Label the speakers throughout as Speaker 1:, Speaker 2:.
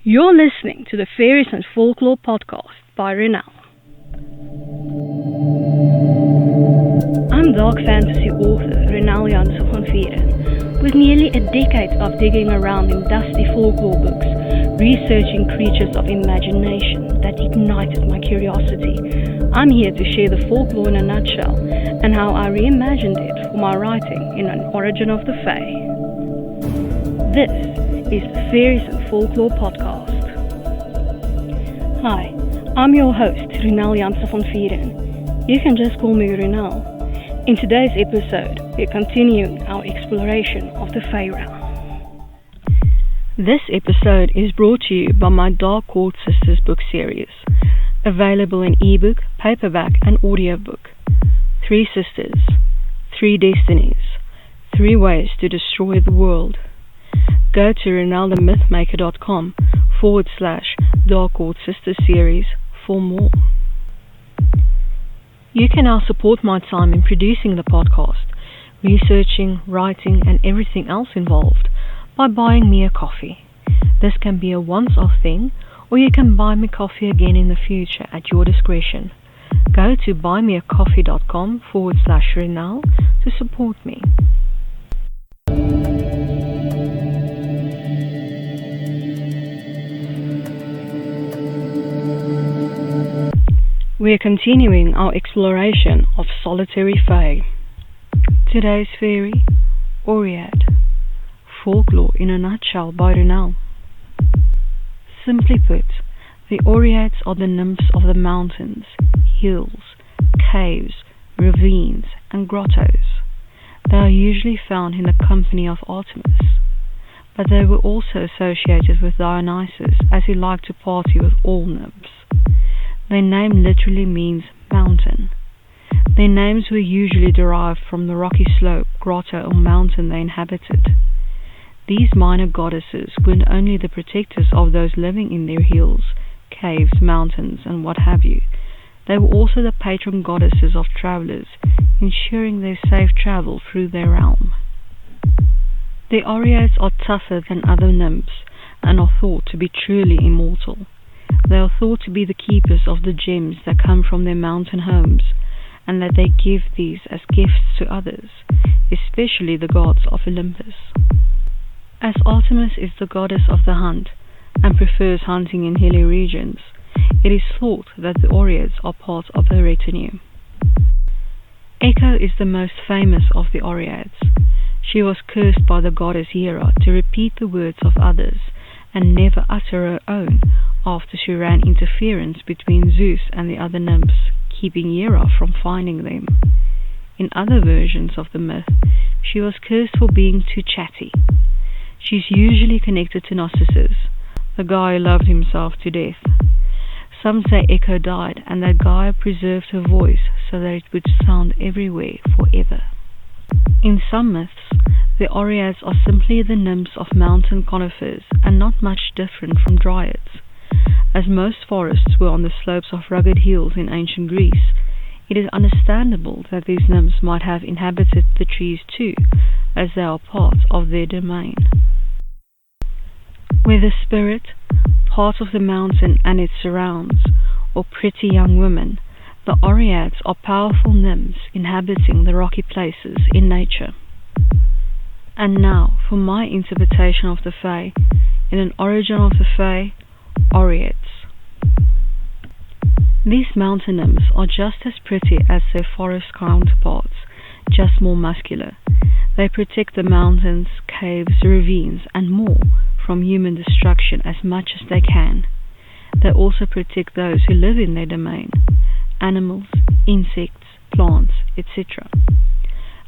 Speaker 1: You're listening to the Faeries and Folklore podcast by Ronel. I'm dark fantasy author Ronel Janse van Vuuren. With nearly a decade of digging around in dusty folklore books, researching creatures of imagination that ignited my curiosity, I'm here to share the folklore in a nutshell and how I reimagined it for my writing in An Origin of the Fae. This is the Faeries and Folklore podcast. Hi, I'm your host Ronel Janse van Vuuren. You can just call me Ronel. In today's episode, we're continuing our exploration of the Faery. This episode is brought to you by my Dark Court Sisters book series, available in ebook, paperback and audiobook. 3 sisters, 3 destinies, 3 ways to destroy the world. Go to ronelthemythmaker.com/Dark Court Sisters series for more. You can now support my time in producing the podcast, researching, writing and everything else involved by buying me a coffee. This can be a once-off thing, or you can buy me coffee again in the future at your discretion. Go to buymeacoffee.com/Ronel to support me. We're continuing our exploration of solitary fae. Today's fairy, Oread. Folklore in a nutshell by Ronel. Simply put, the Oreads are the nymphs of the mountains, hills, caves, ravines, and grottos. They are usually found in the company of Artemis, but they were also associated with Dionysus, as he liked to party with all nymphs. Their name literally means mountain. Their names were usually derived from the rocky slope, grotto, or mountain they inhabited. These minor goddesses weren't only the protectors of those living in their hills, caves, mountains, and what have you. They were also the patron goddesses of travelers, ensuring their safe travel through their realm. The Oreads are tougher than other nymphs and are thought to be truly immortal. They are thought to be the keepers of the gems that come from their mountain homes, and that they give these as gifts to others, especially the gods of Olympus. As Artemis is the goddess of the hunt and prefers hunting in hilly regions, it is thought that the Oreads are part of her retinue. Echo is the most famous of the Oreads. She was cursed by the goddess Hera to repeat the words of others and never utter her own after she ran interference between Zeus and the other nymphs, keeping Hera from finding them. In other versions of the myth, she was cursed for being too chatty. She's usually connected to Narcissus, the guy who loved himself to death. Some say Echo died and that Gaia preserved her voice so that it would sound everywhere forever. In some myths, the Oreads are simply the nymphs of mountain conifers and not much different from dryads. As most forests were on the slopes of rugged hills in ancient Greece, it is understandable that these nymphs might have inhabited the trees too, as they are part of their domain. Whether spirit, part of the mountain and its surrounds, or pretty young women, the Oreads are powerful nymphs inhabiting the rocky places in nature. And now for my interpretation of the Fae, in An Origin of the Fae, Oreads. These mountain nymphs are just as pretty as their forest counterparts, just more muscular. They protect the mountains, caves, ravines, and more from human destruction as much as they can. They also protect those who live in their domain, animals, insects, plants, etc.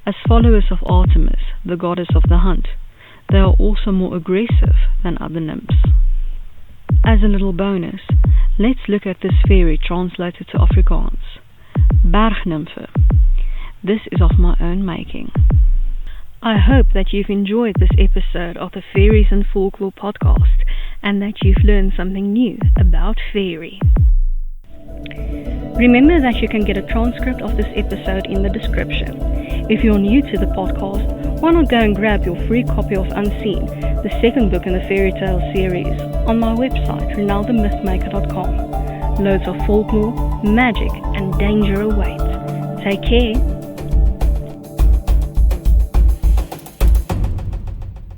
Speaker 1: As followers of Artemis, the goddess of the hunt, they are also more aggressive than other nymphs. As a little bonus, let's look at this fairy translated to Afrikaans. Bergnymphe. This is of my own making. I hope that you've enjoyed this episode of the Faeries and Folklore podcast and that you've learned something new about faery. Remember that you can get a transcript of this episode in the description. If you're new to the podcast Why not go and grab your free copy of Unseen, the second book in the fairy tale series, on my website, ronelthemythmaker.com. Loads of folklore, magic, and danger await. Take care.